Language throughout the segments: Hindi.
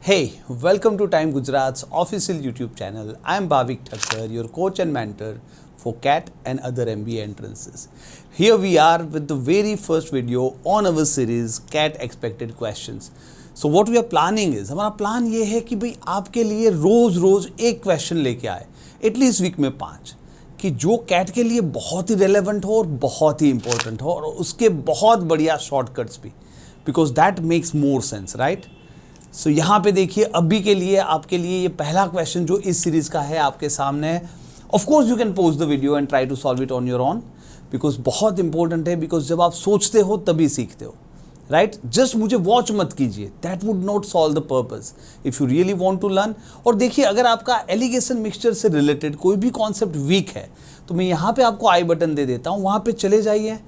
Hey, welcome to Time Gujarat's official YouTube channel. I am Bhavik Thakkar, your coach and mentor for CAT and other MBA entrances. Here we are with the very first video on our series CAT Expected Questions. So what we are planning is, हमारा प्लान ये है कि भाई आपके लिए रोज़ रोज़ एक क्वेश्चन लेके आए, एटलीस्ट वीक में 5, कि जो कैट के लिए बहुत ही रेलेवेंट हो और बहुत ही इंपॉर्टेंट हो और उसके बहुत बढ़िया शॉर्टकट्स भी, because that makes more sense, right? So यहाँ पे देखिए, अभी के लिए आपके लिए ये पहला क्वेश्चन जो इस सीरीज का है आपके सामने है. Of course you can pause the video and try to solve it on your own, because बहुत इंपॉर्टेंट है. बिकॉज जब आप सोचते हो तभी सीखते हो, राइट? जस्ट मुझे वॉच मत कीजिए, that would not solve the purpose if you really want to learn. और देखिए, अगर आपका एलिगेशन मिक्सचर से रिलेटेड कोई भी कॉन्सेप्ट वीक है तो मैं यहाँ पे आपको आई बटन दे देता हूँ, वहाँ पे चले जाइए.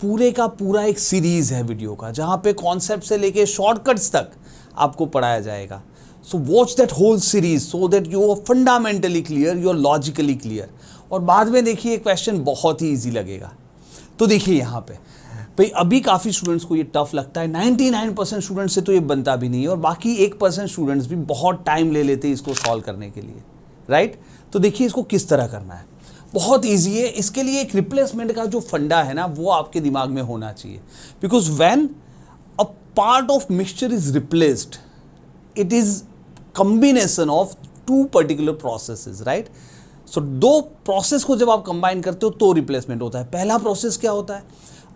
पूरे का पूरा एक सीरीज है वीडियो का, जहाँ पे कॉन्सेप्ट से लेके शॉर्टकट्स तक आपको पढ़ाया जाएगा. So watch that whole series so that you are fundamentally clear, you are logically clear. और बाद में देखिए क्वेश्चन बहुत ही ईजी लगेगा. तो देखिए यहाँ पे भाई, अभी काफ़ी स्टूडेंट्स को ये टफ लगता है. 99% स्टूडेंट्स से तो ये बनता भी नहीं है, और बाकी 1% स्टूडेंट्स भी बहुत टाइम ले लेते हैं इसको सॉल्व करने के लिए, राइट? तो देखिए इसको किस तरह करना है. बहुत ईजी है. इसके लिए एक रिप्लेसमेंट का जो फंडा है ना, वो आपके दिमाग में होना चाहिए. Because when a part of mixture is replaced, it is combination of two particular processes, right? So दो प्रोसेस को जब आप कंबाइन करते हो तो रिप्लेसमेंट होता है. पहला प्रोसेस क्या होता है?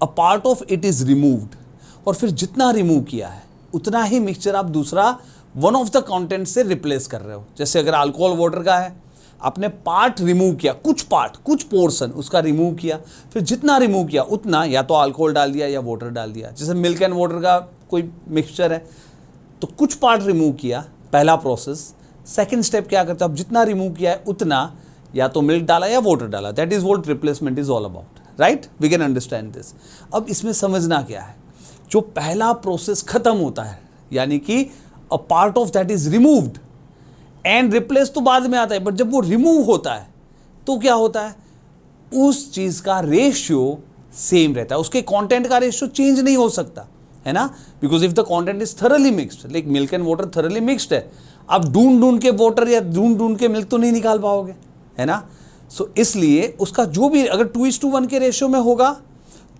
अ part of it is removed, और फिर जितना रिमूव किया है उतना ही मिक्सचर आप दूसरा वन ऑफ द कंटेंट से रिप्लेस कर रहे हो. जैसे अगर अल्कोहल वाटर का है, आपने पार्ट रिमूव किया, कुछ पोर्शन उसका रिमूव किया, फिर जितना रिमूव किया उतना या तो अल्कोहल डाल दिया या वाटर डाल दिया. जैसे मिल्क एंड वाटर का कोई मिक्सचर है तो कुछ पार्ट रिमूव किया, पहला प्रोसेस. सेकंड स्टेप क्या करते हो? अब जितना रिमूव किया है उतना या तो मिल्क डाला या वाटर डाला. That is what replacement is all about, right? We can understand this. अब इसमें समझना क्या है, जो पहला प्रोसेस खत्म होता है, यानी कि अ part of that is removed and replace तो बाद में आता है, बट जब वो रिमूव होता है तो क्या होता है? उस चीज का रेशियो सेम रहता है, उसके कंटेंट का रेशियो चेंज नहीं हो सकता, है ना? Because if the content is thoroughly mixed, like milk and water thoroughly mixed है, आप ढूंढ के वाटर या ढूंढ के मिल्क तो नहीं निकाल पाओगे, है ना? सो इसलिए उसका जो भी, अगर 2:1 के रेशियो में होगा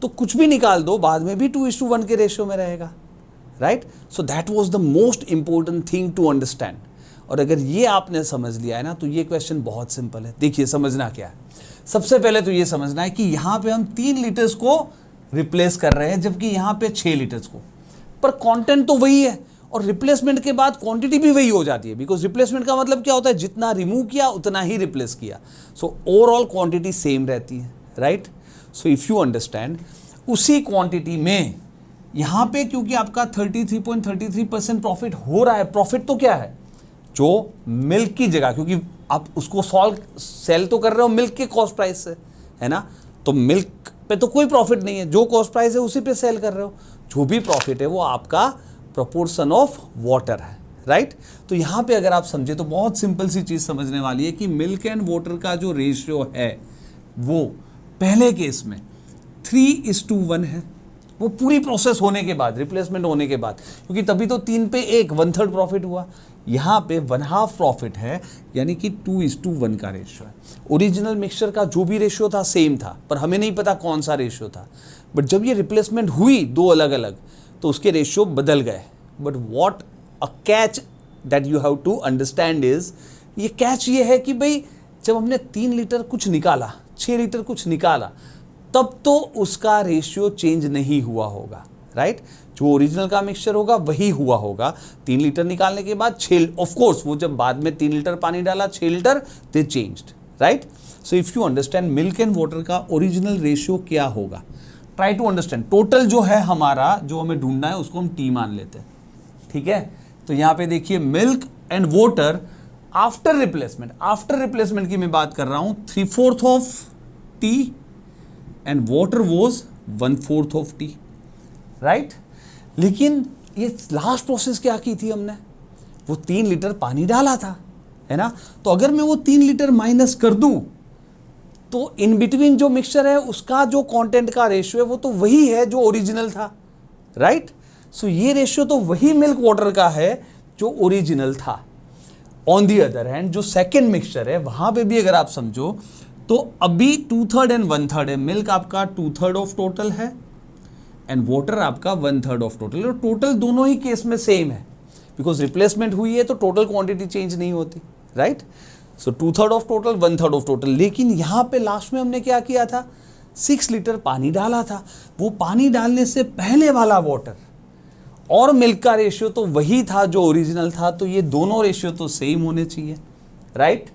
तो कुछ भी निकाल दो, बाद में भी 2:1 के रेशियो में रहेगा, right? So that was the most important thing to understand. और अगर ये आपने समझ लिया है ना, तो ये क्वेश्चन बहुत सिंपल है. देखिए समझना क्या है. सबसे पहले तो ये समझना है कि यहाँ पे हम 3 लीटर्स को रिप्लेस कर रहे हैं, जबकि यहाँ पे 6 लीटर्स को, पर कंटेंट तो वही है और रिप्लेसमेंट के बाद क्वांटिटी भी वही हो जाती है. बिकॉज रिप्लेसमेंट का मतलब क्या होता है? जितना रिमूव किया उतना ही रिप्लेस किया. सो ओवरऑल क्वांटिटी सेम रहती है, right? So if you understand, उसी क्वांटिटी में यहाँ पे क्योंकि आपका 33.33% प्रॉफिट हो रहा है. प्रॉफिट तो क्या है? जो मिल्क की जगह, क्योंकि आप उसको सेल तो कर रहे हो मिल्क के कॉस्ट प्राइस से, है ना? तो मिल्क पे तो कोई प्रॉफिट नहीं है, जो कॉस्ट प्राइस है उसी पे सेल कर रहे हो. जो भी प्रॉफिट है वो आपका प्रोपोर्शन ऑफ वाटर है, राइट? तो यहाँ पे अगर आप समझे तो बहुत सिंपल सी चीज़ समझने वाली है कि मिल्क एंड वाटर का जो रेशियो है वो पहले केस में 3:1 है. वो पूरी प्रोसेस होने के बाद, रिप्लेसमेंट होने के बाद, क्योंकि तभी तो 3 पे 1, 1/3 प्रॉफिट हुआ. यहाँ पे 1/2 प्रॉफिट है, यानी कि 2:1 का रेशियो है. ओरिजिनल मिक्सचर का जो भी रेशियो था सेम था, पर हमें नहीं पता कौन सा रेशियो था. बट जब ये रिप्लेसमेंट हुई दो अलग अलग, तो उसके रेशियो बदल गए. But what a catch that you have to understand is, ये कैच ये है कि भाई जब हमने 3 लीटर कुछ निकाला, 6 लीटर कुछ निकाला, तब तो उसका रेशियो चेंज नहीं हुआ होगा, राइट? जो ओरिजिनल का मिक्सचर होगा वही हुआ होगा. 3 लीटर निकालने के बाद 6, ऑफ कोर्स वो जब बाद में 3 लीटर पानी डाला, 6 litre, they changed, right? So if you understand milk and water का ओरिजिनल रेशियो क्या होगा, ट्राई टू अंडरस्टैंड. टोटल जो है हमारा, जो हमें ढूंढना है, उसको हम टी मान लेते हैं, ठीक है? तो यहाँ पे देखिए, milk and water after replacement की मैं बात कर रहा हूं, 3/4 of T and water was 1/4 of T, right? लेकिन ये लास्ट प्रोसेस क्या की थी हमने? वो 3 लीटर पानी डाला था, है ना? तो अगर मैं वो 3 लीटर माइनस कर दूं तो इन बिटवीन जो मिक्सचर है उसका जो कंटेंट का रेशियो है वो तो वही है जो ओरिजिनल था, राइट? सो ये रेशियो तो वही मिल्क वाटर का है जो ओरिजिनल था। ऑन दी अदर हैंड जो सेकेंड मिक्सचर है वहां पे भी अगर आप समझो तो अभी 2/3 एंड 1/3 है। मिल्क आपका 2/3 ऑफ टोटल है एंड वाटर आपका 1/3 ऑफ टोटल, और टोटल दोनों ही केस में सेम है बिकॉज रिप्लेसमेंट हुई है तो टोटल क्वांटिटी चेंज नहीं होती, right. So 2/3 of total 1/3 of total. लेकिन यहाँ पे लास्ट में हमने क्या किया था, 6 लीटर पानी डाला था। वो पानी डालने से पहले वाला वाटर और मिल्क का रेशियो तो वही था जो ओरिजिनल था, तो ये दोनों रेशियो तो सेम होने चाहिए, right.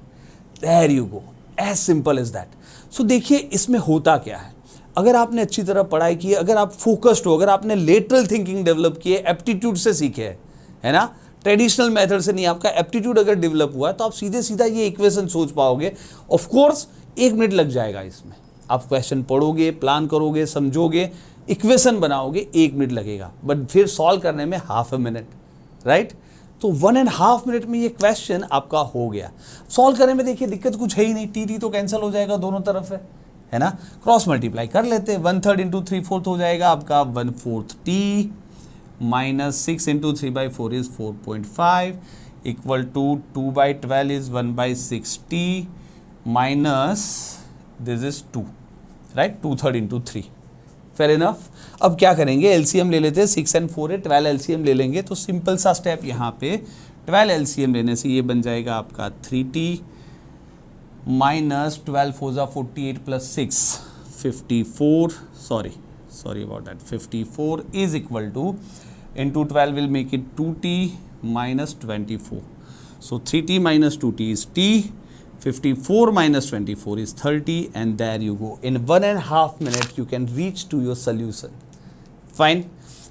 There you go, as simple as that. So देखिए इसमें होता क्या है, अगर आपने अच्छी तरह पढ़ाई की है, अगर आप फोकस्ड हो, अगर आपने लेटरल थिंकिंग डेवलप की है, एप्टीट्यूड से सीखे है ना, ट्रेडिशनल मेथड से नहीं, आपका एप्टीट्यूड अगर डेवलप हुआ है तो आप सीधे सीधा ये इक्वेशन सोच पाओगे। ऑफ कोर्स 1 मिनट लग जाएगा इसमें, आप क्वेश्चन पढ़ोगे, प्लान करोगे, समझोगे, इक्वेशन बनाओगे, 1 मिनट लगेगा, बट फिर सॉल्व करने में ½ मिनट, राइट। तो 1.5 मिनट में ये क्वेश्चन आपका हो गया। सॉल्व करने में देखिए दिक्कत कुछ है ही नहीं, टी तो कैंसिल हो जाएगा, दोनों तरफ है ना, क्रॉस मल्टीप्लाई कर लेते हैं। 1/3 इंटू 3/4 हो जाएगा आपका 1/4 t minus 6 into 3/4 is 4.5 equal to 2/12 is 1/6 t minus this is 2, right, 2/3 into 3। Fair enough. अब क्या करेंगे, एलसीएम ले लेते हैं, 6 and 4 है, 12 एलसीएम ले लेंगे। तो सिंपल सा स्टेप यहाँ पे 12 एलसीएम लेने से ये बन जाएगा आपका 3t माइनस 12 4 जा 48 plus 6 54, sorry about that, 54 is equal to into 12 will make it 2t minus 24. So 3t minus 2t is t, 54 minus 24 is 30, and there you go. In 1.5 minutes you can reach to your solution. Fine.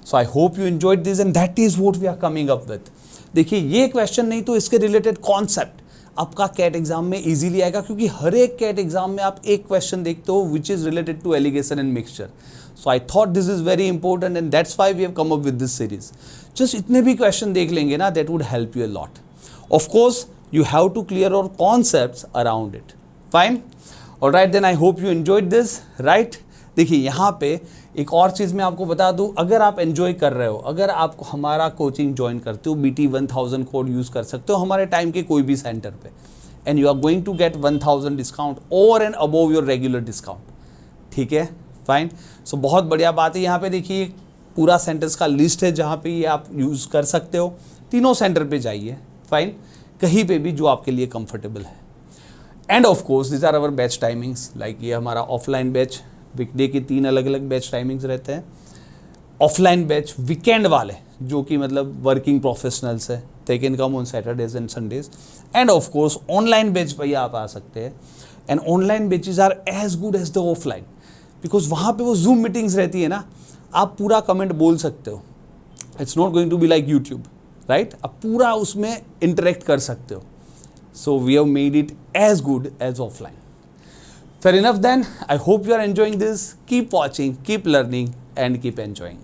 So I hope you enjoyed this, and that is what we are coming up with. देखिए ये क्वेश्चन नहीं तो इसके रिलेटेड कॉन्सेप्ट आपका कैट एग्जाम में इजीली आएगा, क्योंकि हर एक कैट एग्जाम में आप एक क्वेश्चन देखते हो which is related to alligation and mixture. So I thought this is very important and that's why we have come up with this series. Just इतने भी क्वेश्चन देख लेंगे ना, that would help you a lot. Of course you have to clear your concepts around it. Fine. All right, then I hope you enjoyed this, right? देखिए यहाँ पे एक और चीज़ मैं आपको बता दूँ, अगर आप एंजॉय कर रहे हो, अगर आप हमारा कोचिंग ज्वाइन करते हो, BT 1000 कोड यूज़ कर सकते हो हमारे टाइम के कोई भी सेंटर पे, and you are going to get 1000 discount over and above your regular discount. ठीक है, फाइन। सो बहुत बढ़िया बात है। यहाँ पे देखिए पूरा सेंटर्स का लिस्ट है जहाँ पे ये आप यूज़ कर सकते हो। तीनों सेंटर पे जाइए, फाइन, कहीं पे भी जो आपके लिए कंफर्टेबल है। And of course this are our batch timings, like ये हमारा ऑफलाइन बैच, वीकडे की 3 अलग अलग बैच टाइमिंग्स रहते हैं। ऑफलाइन बैच वीकेंड वाले जो कि मतलब वर्किंग प्रोफेशनल्स है, they can come on Saturdays and Sundays. And of course online batch पे आप आ सकते हैं, and online batches are as good as the offline, because वहाँ पे वो जूम मीटिंग्स रहती है ना, आप पूरा कमेंट बोल सकते हो। It's not going to be like YouTube, right, आप पूरा उसमें इंटरेक्ट कर सकते हो। So we have made it as good as offline. Fair enough then, I hope you are enjoying this. Keep watching, keep learning and keep enjoying.